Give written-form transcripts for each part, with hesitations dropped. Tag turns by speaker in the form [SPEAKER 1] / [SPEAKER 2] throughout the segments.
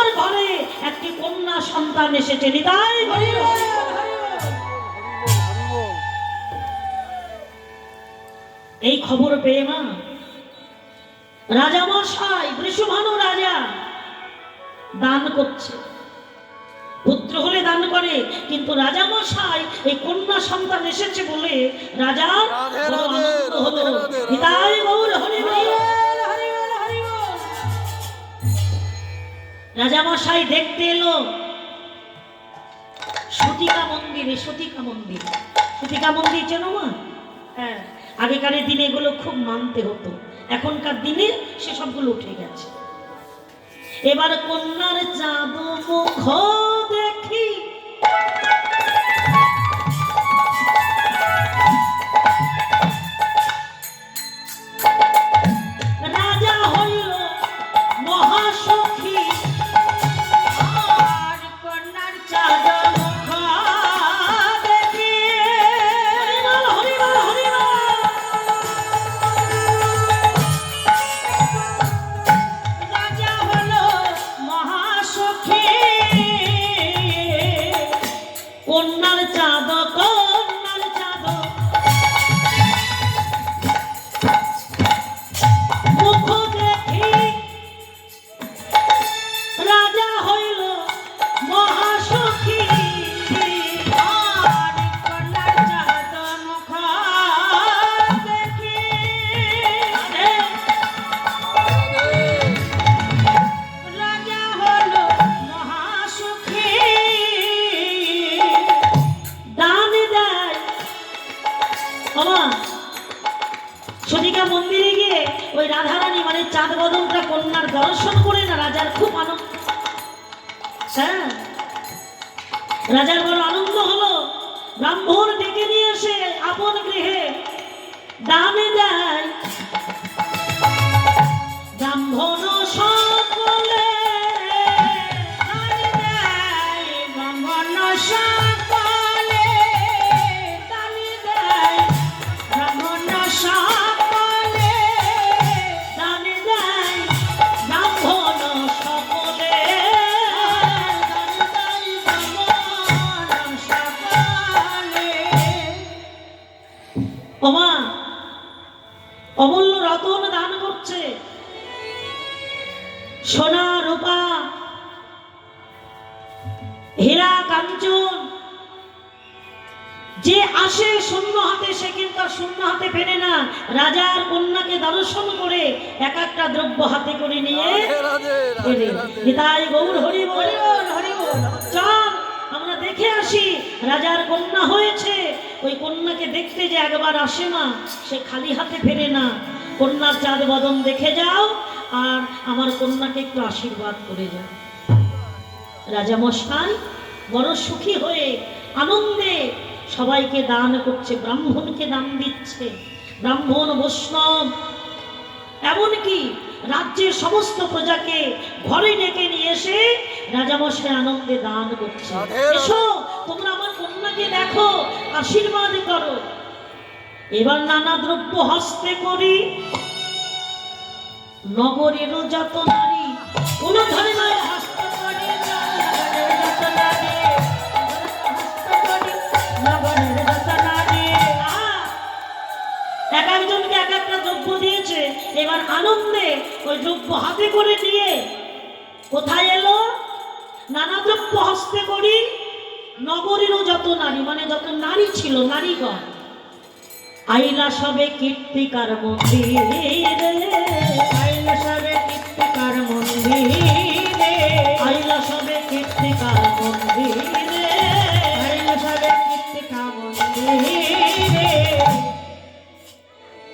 [SPEAKER 1] তোমার ঘরে একটি কন্যা সন্তান এসেছে। নিতাই গৌর। এই খবর পেয়ে মা রাজা মশাই বৃষভানু রাজা দান করছে। পুত্র হলে দান করে, কিন্তু রাজা মশাই এই কন্যা সন্তান এসেছে বলে রাজা বড় আনন্দ হলো। নিতাই গৌর হরি বল। রাজা মশাই দেখতে এলো সতিকা মন্দিরে। সতিকা মন্দির, সতিকা মন্দির চেনো মা? হ্যাঁ, আগেকার দিনে এগুলো খুব মানতে হতো, এখনকার দিনে সে সবগুলো উঠে গেছে। এবার কন্যার চাঁদ মুখ দেখি রাজা হইল মহাসখী, আর কন্যার চাঁদ মুখ দেখি হরিবল হরিবল। রাজা হলো মহাসখী, কন্যার চাঁদ কন্যার চাঁদ মুখ দেখি রাজা হইল মহাসখী, আর কন্যার চাঁদ মুখ দেখি রাজা হলো মহাসখী। দান দেয় বাবা সতিকা মন্দিরে গিয়ে ওই রাধারানী মানে চাঁদ বদনটা কন্যার দর্শন করে না রাজার খুব আনন্দ। হ্যাঁ, রাজার বড় আনন্দ হলো। ব্রাহ্মণ ডেকে নিয়ে এসে আপন গৃহে দানে দেয়। ব্রাহ্মণ সকলে দানে দেয়, ব্রাহ্মণ সকলে দানে দেয়, ব্রাহ্মণ সকলে দানে দেয়, ব্রাহ্মণ সকলে দানে দেয়, ব্রাহ্মণ সকলে। ওমা অমূল্য রতন দান করছে, সোনা রূপা হীরা কাঞ্চন। যে আসে শূন্য হাতে সে কিন্তু আর শূন্য হাতে ফেরে না। রাজার কন্যাকে দর্শন করে এক একটা দ্রব্য হাতে করে নিয়ে ফেরে। নিতাই গৌর হরি বল হরি বল। চল আমরা দেখে আসি রাজার কন্যা হয়েছে। ওই কন্যাকে দেখতে যে একবার আসে না, সে খালি হাতে ফেরে না। কন্যার চাঁদ বদন দেখে যাও, আর আমার কন্যাকে একটু আশীর্বাদ করে যাও। রাজা মশাই বড় সুখী হয়ে আনন্দে সবাইকে দান করছে, ব্রাহ্মণকে দান দিচ্ছে। ব্রাহ্মণ বৈষ্ণব এমনকি রাজ্যের সমস্ত প্রজাকে ঘরে ডেকে নিয়ে এসে রাজামশাই আনন্দে দান করছে। এসো তোমরা আমার কন্যাকে দেখো, আশীর্বাদ করো। এবার নানা দ্রব্য হস্তে করি, নগরেরও যত নারী কোন ধরনের হস্ত করি, যত নারী হস্ত করি, নগরের যত নারী। এক একজনকে এক একটা দ্রব্য দিয়েছে। এবার আনন্দে ওই দ্রব্য হাতে করে নিয়ে কোথায় এলো? নানা দ্রব্য হস্তে করি, নগরেরও যত নারী মানে যত নারী ছিল নারীগণ আইলা সবে কীর্তিকার মন্দিরে, আইলা সবে কীর্তিকার মন্দিরে, আইলা সবে কীর্তিকার মন্দিরে, আইলা সবে কীর্তিকার মন্দিরে।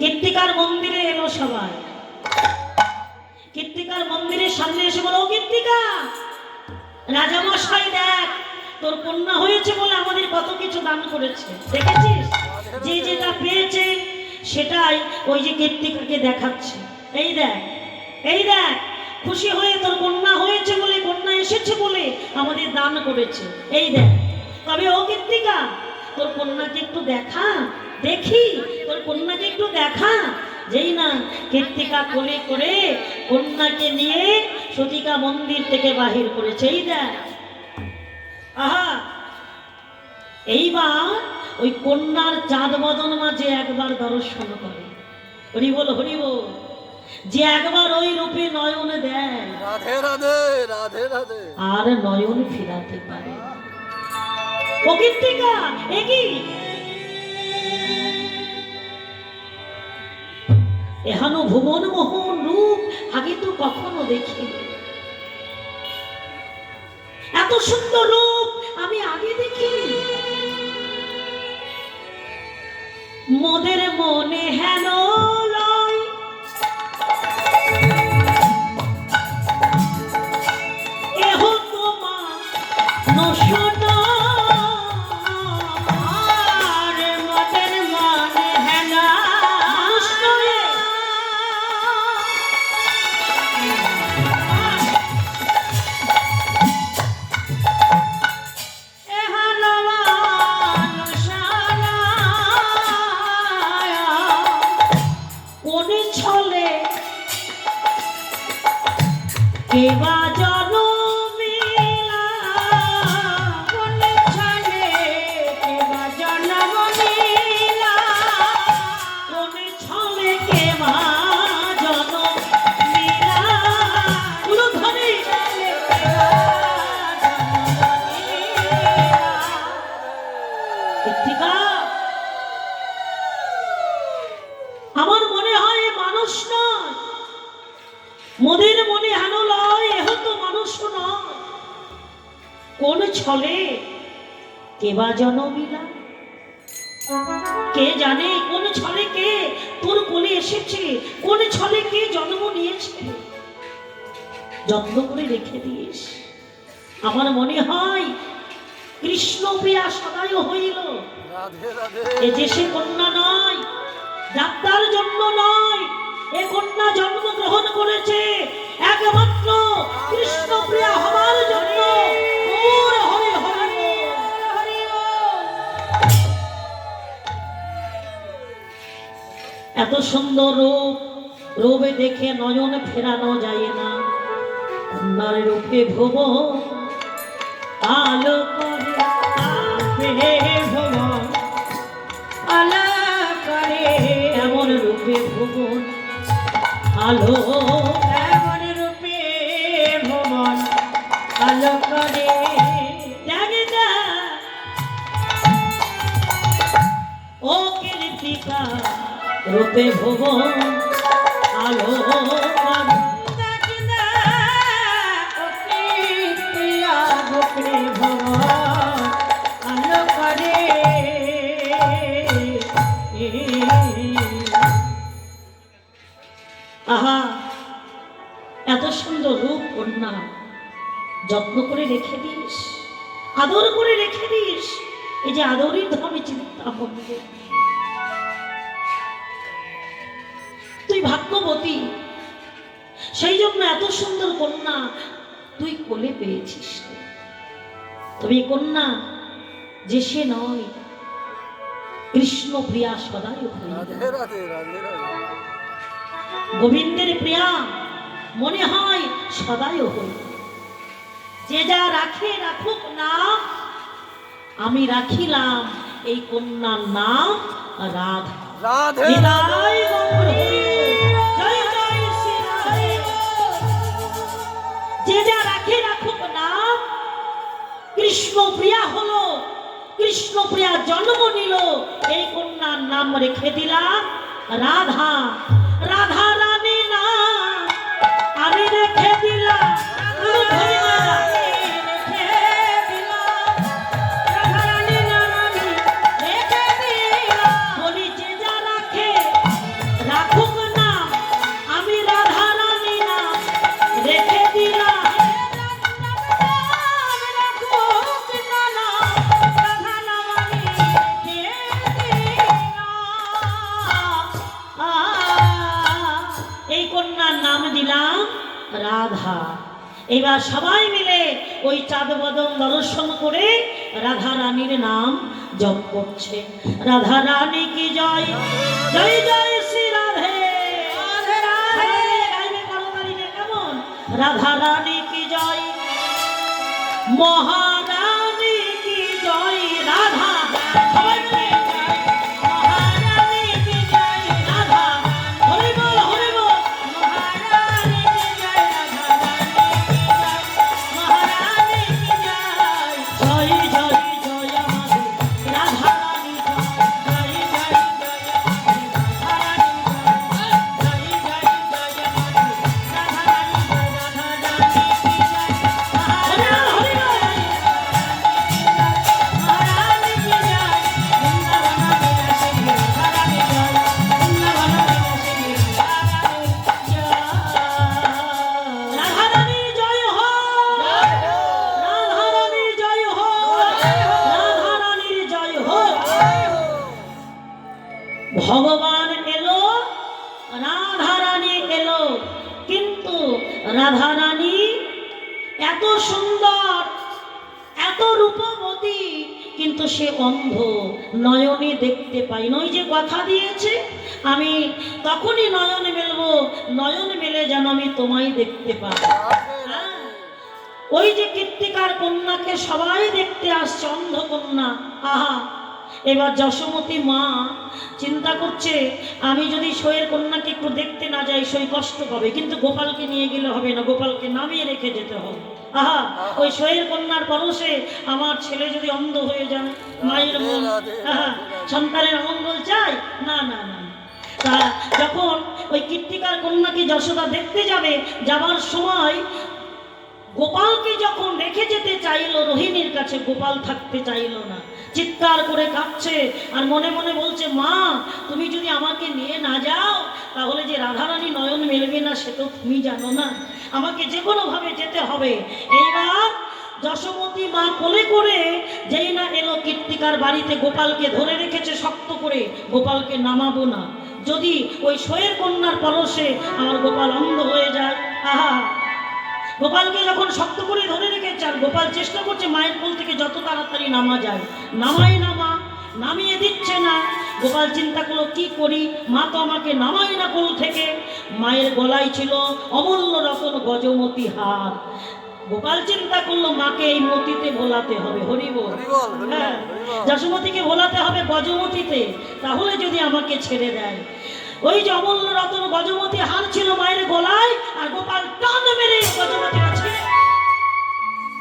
[SPEAKER 1] কীর্তিকার মন্দিরে এলো সবাই। কীর্তিকার মন্দিরের সামনে এসে বলো, কীর্তিকা রাজামশাই দেখ তোর কন্যা হয়েছে বলে আমাদের কত কিছু দান করেছে, দেখেছিস? যে যেটা পেয়েছে সেটাই ওই যে কীর্তিকাকে দেখাচ্ছে। এই দেখ, এই দেখ, খুশি হয়ে তোর কন্যা হয়েছে বলে, কন্যা এসেছে বলে আমাদের দান করেছে। এই দেখ। তবে ও কীর্তিকা তোর কন্যাকে একটু দেখা, দেখি তোর কন্যাকে একটু দেখা। যেই না কীর্তিকা কোলে করে কন্যাকে নিয়ে সতিকা মন্দির থেকে বাহির করেছে। এই দেখ, আহা, এইবার ওই কন্যার চাঁদ বদন মাঝে একবার দর্শন করে। হরি বল, হরি বল। যে একবার ওই রূপে নয়ন দেয়,
[SPEAKER 2] রাধে রাধে রাধে রাধে,
[SPEAKER 1] আর নয়ন ফিরাতে পারে। প্রকৃতিকা একই এহানো ভুবন মোহন রূপ আগে তো কখনো দেখিনি। এত সুন্দর রূপ আমি আগে দেখিনি। মোদের মনে হেন লয়, এহ তোমার নশোনা। কেবা জনমিলা কোনে ছলে, কেবা জনমিলা কোনে ছলে, কেবা জনমিলা পুরো ধরে চলে, কেবা আমার মনে হয় মানুষ নয়, মোদের মনে হানো লয়, এহ তো মানুষ নয়। কোন ছলে কেবা জনমিলা, কে জানে কোন ছলে কে তোর কোলে এসেছে, কোন ছলে কে জন্ম নিয়েছে। যত্ন করে রেখে দিস। আমার মনে হয় কৃষ্ণ প্রিয়া সদাই হইল। এ যে সে কন্যা নয়, যাত্রার জন্য নয়, এ কন্যা জন্মগ্রহণ করেছে একমাত্র কৃষ্ণ প্রিয়া হবার জন্য। এত সুন্দর রূপ, রূপে দেখে নয়ন ফেরানো যায় না। কন্যার রূপে ভুব আলো করে, ভুবন আলো করে, এমন রূপে ভুবন আলো, এমন রূপে ভুবন আলো করে। ও কীর্তিকা রূপে ভুবন আলো করে, রূপে ভুবন আলো করে। আহা, এত সুন্দর রূপ কন্যা যত্ন করে রেখে দিস, আদর করে রেখে দিস। এই যে আদরের ধামে চিন্তা হবে, তুই ভাগ্যবতী, সেই জন্য এত সুন্দর কন্যা তুই কোলে পেয়েছিস। তবে কন্যা যে সে নয়, কৃষ্ণ প্রিয়া সদাই গোবিন্দের প্রিয়া মনে হয় সদাই হই। যে যা রাখে রাখুক নাম, আমি রাখিলাম এই কন্যার নাম রাধা। যে যা রাখে রাখুক নাম, কৃষ্ণ প্রিয়া হলো, কৃষ্ণ প্রিয়া জন্ম নিল, এই কন্যার নাম রেখে দিলাম রাধা। রাধা রানী নাম আমি রেখে দিলাম, বলি যে যা রাখে রাখুক না, আমি রাধা রানী নাম রেখে দিলাম। এই কন্যার নাম দিলাম রাধা। এবার সবাই মিলে ওই চাঁদ বদন দর্শন করে রাধা রানীর নাম জপ করছে। রাধা রানী কি জয়, জয় জয় শ্রী রাধে। গাইবে তাড়াতাড়ি, কেমন রাধা রানী কি জয়, মহারানী কি জয়, রাধা সবাই মিলে জয়, মহারানী কি জয়, রাধা হরি বল হরি বল, মহারানী কি জয়, রাধা রানী কি জয়, মহারানী কি জয়, জয় জয় জয় আমাদের রাধা রানী জয়, জয় জয় জয় আমাদের রাধা রানী জয়, জয় জয় জয় আমাদের রাধা রানী জয়, রাধা রানী কি জয়, হরি বল হরি বল, মহারানী কি জয়, বৃন্দাবন বিলাসিনী রাধা রানী জয়, বৃন্দাবন বিলাসিনী রাধা রানী জয়, রাধা রানী জয় হো, রাধা রানী জয় হো, রাধা রানীর জয় হো। ভগবান এলো, রাধা রানী এলো, কিন্তু রাধা রানী এত সুন্দর, এত রূপবতী, কিন্তু সে অন্ধ, নয়নে দেখতে পাই নয়। যে কথা দিয়েছে আমি তখনই নয়নে মেলবো, নয়ন মেলে যেন আমি তোমায় দেখতে পাই। হ্যাঁ, ওই যে কীর্তিকার কন্যাকে সবাই দেখতে আসছে, অন্ধ কন্যা। আহা, এবার যশোমতী মা চিন্তা করছে আমি যদি সইয়ের কন্যাকে একটু দেখতে না যাই সই কষ্ট পাবে, কিন্তু গোপালকে নিয়ে গেলে হবে না, গোপালকে নামিয়ে রেখে যেতে হবে। আহা, ওই সইয়ের কন্যার পরশে আমার ছেলে যদি অন্ধ হয়ে যায়, মায়ের মন আহা সন্তানের অমঙ্গল চাই না না না। তা যখন ওই কীর্তিকার কন্যাকে যশোদা দেখতে যাবে, যাবার সময় গোপালকে যখন রেখে যেতে চাইলো রোহিণীর কাছে, গোপাল থাকতে চাইলো না, চিৎকার করে কাঁদছে আর মনে মনে বলছে মা তুমি যদি আমাকে নিয়ে না যাও তাহলে যে রাধারানী নয়ন মেলবে না সে তো তুমি জানো না, আমাকে যে কোনোভাবে যেতে হবে। এইবার যশোমতী মা কোলে করে যেই না এলো কীর্তিকার বাড়িতে, গোপালকে ধরে রেখেছে শক্ত করে, গোপালকে নামাবো না, যদি ওই সইয়ের কন্যার পরশে আমার গোপাল অন্ধ হয়ে যায়। আহা, গোপালকে যখন শক্ত করে ধরে রেখেছে আর গোপাল চেষ্টা করছে মায়ের কোল থেকে যত তাড়াতাড়ি নামা যায়, নামাই না মা, নামিয়ে দিচ্ছে না। গোপাল চিন্তা করলো কি করি, মা তো আমাকে নামাই না কোল থেকে। মায়ের গলায় ছিল অমূল্য রতন গজমতি হার। গোপাল চিন্তা করলো মাকে এই মতিতে ভোলাতে হবে, হরি বল, হ্যাঁ যশোমতীকে ভোলাতে হবে গজমতিতে, তাহলে যদি আমাকে ছেড়ে দেয়। ওই যে অমূল্য রতন গজমতি হার ছিল মায়ের গলায়, আর গোপাল টান মেরে গজমতিটা ছিঁড়ে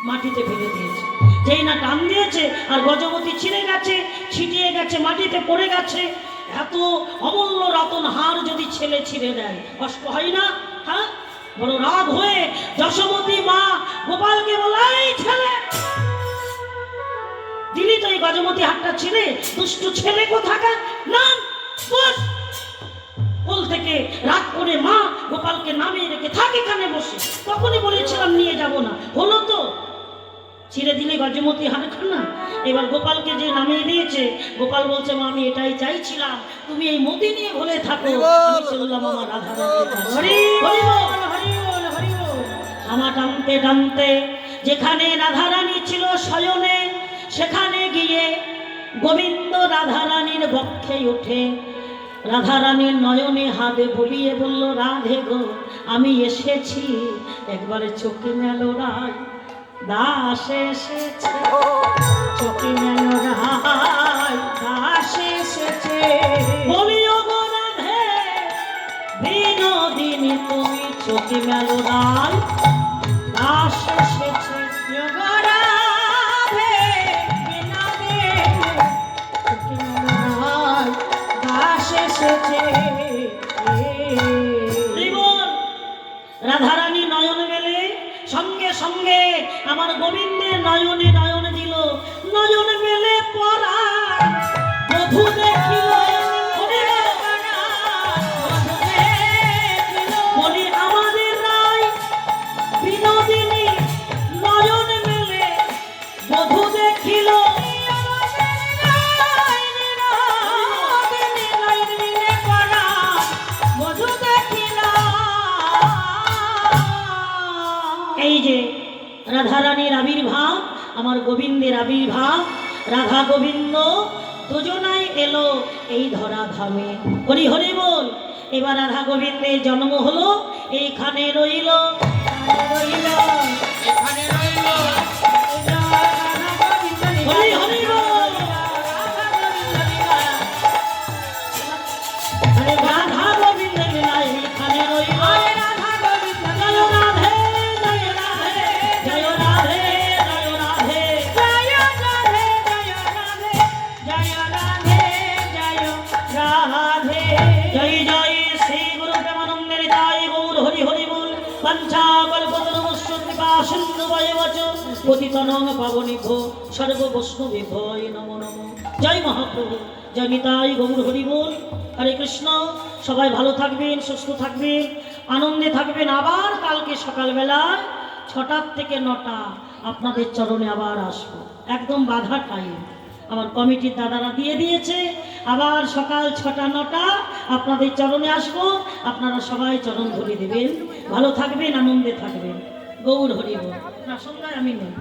[SPEAKER 1] মাটিতে ফেলে দিয়েছে। যেই না টান দিয়েছে আর গজমতি ছিঁড়ে গেছে, ছিটিয়ে গেছে, মাটিতে পড়ে গেছে। এত অমূল্য রতন হার যদি ছেলে ছিঁড়ে দেয় কষ্ট হয় না? হ্যাঁ, বড় রাগ হয়ে যশোমতী মা গোপালকে বলাই ছেলে দিলি তো এই গজমতি হারটা ছিঁড়ে, দুষ্টু ছেলে কোথাকার, নাম বস। কোল থেকে রাগ করে মা গোপালকে নামিয়ে রেখে থাকে কানে বসে। তখনই বলেছিলাম নিয়ে যাব না, হলো তো ছিঁড়ে দিলে গজমতি হারখানা। এবার গোপালকে যে নামিয়ে দিয়েছে, গোপাল বলছে মা আমি এটাই চাইছিলাম, তুমি এই মতি নিয়ে ভুলে থাকো, আমি চললাম আমার রাধা রানীর কাছে। হরি বল হরি বল হরি বল। আমা টানতে টানতে যেখানে রাধা রানী ছিল শয়নে, সেখানে গিয়ে গোবিন্দ রাধা রানীর বক্ষে উঠে রাধা রানীর নয়নে হাতে বলিয়ে বলল রাধে গো আমি এসেছি, একবারে চোখে মেলো রায় দাস এসেছে, চোখে মেলো রায় দাস এসেছে, বলিও গো রাধে বিনোদিনী তুমি চোখে মেলো রায় দাস এসেছে, গো রাধে বিনোদিনী চোখে মেলো রায় দাস এসেছে। রাধারানী নয়ন মেলে সঙ্গে সঙ্গে আমার গোবিন্দের নয়নে নয়ন দিল, নয়ন মেলে পরা বধূ দেখিল, বলি আমাদের রায় বিনোদিনী নয়ন মেলে বধূ দেখিল, এই যে রাধারানীর আবির্ভাব, আমার গোবিন্দের আবির্ভাব, রাধা গোবিন্দ দুজনাই এলো এই ধরা ধামে, হরি হরি বল। এবার রাধা গোবিন্দের জন্ম হলো, এইখানে রইল রইল
[SPEAKER 3] এখানে রইল
[SPEAKER 1] হরি হরি বল আরে রাধা গোবিন্দ লীলা এখানে রইল জয় রাধে জয় রাধে জয় রাধে জয় রাধে জয় জয় শ্রী গুরু প্রেমানন্দের জয় গৌর হরি হরি বল পঞ্চা কল্পতরুশ্চ কৃপা সিন্ধু বয়বচ পতিতনং পাবনিভ্যো সর্ব বৈষ্ণবেভ্যো নমো নমো। জয় মহাপ্রভু, জয় নিতাই গৌর হরি বল। হরে কৃষ্ণ। সবাই ভালো থাকবেন, সুস্থ থাকবেন, আনন্দে থাকবেন। আবার কালকে সকালবেলা 6টা থেকে 9টা আপনাদের চরণে আবার আসবো, একদম বাধা টাইম আমার কমিটির দাদারা দিয়ে দিয়েছে। আবার সকাল 6টা 9টা আপনাদের চরণে আসবো, আপনারা সবাই চরণ ধরে দেবেন। ভালো থাকবেন, আনন্দে থাকবেন। গৌর হরি বল। না সন্ধ্যায় আমি নেই।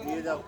[SPEAKER 2] দিয়ে যাও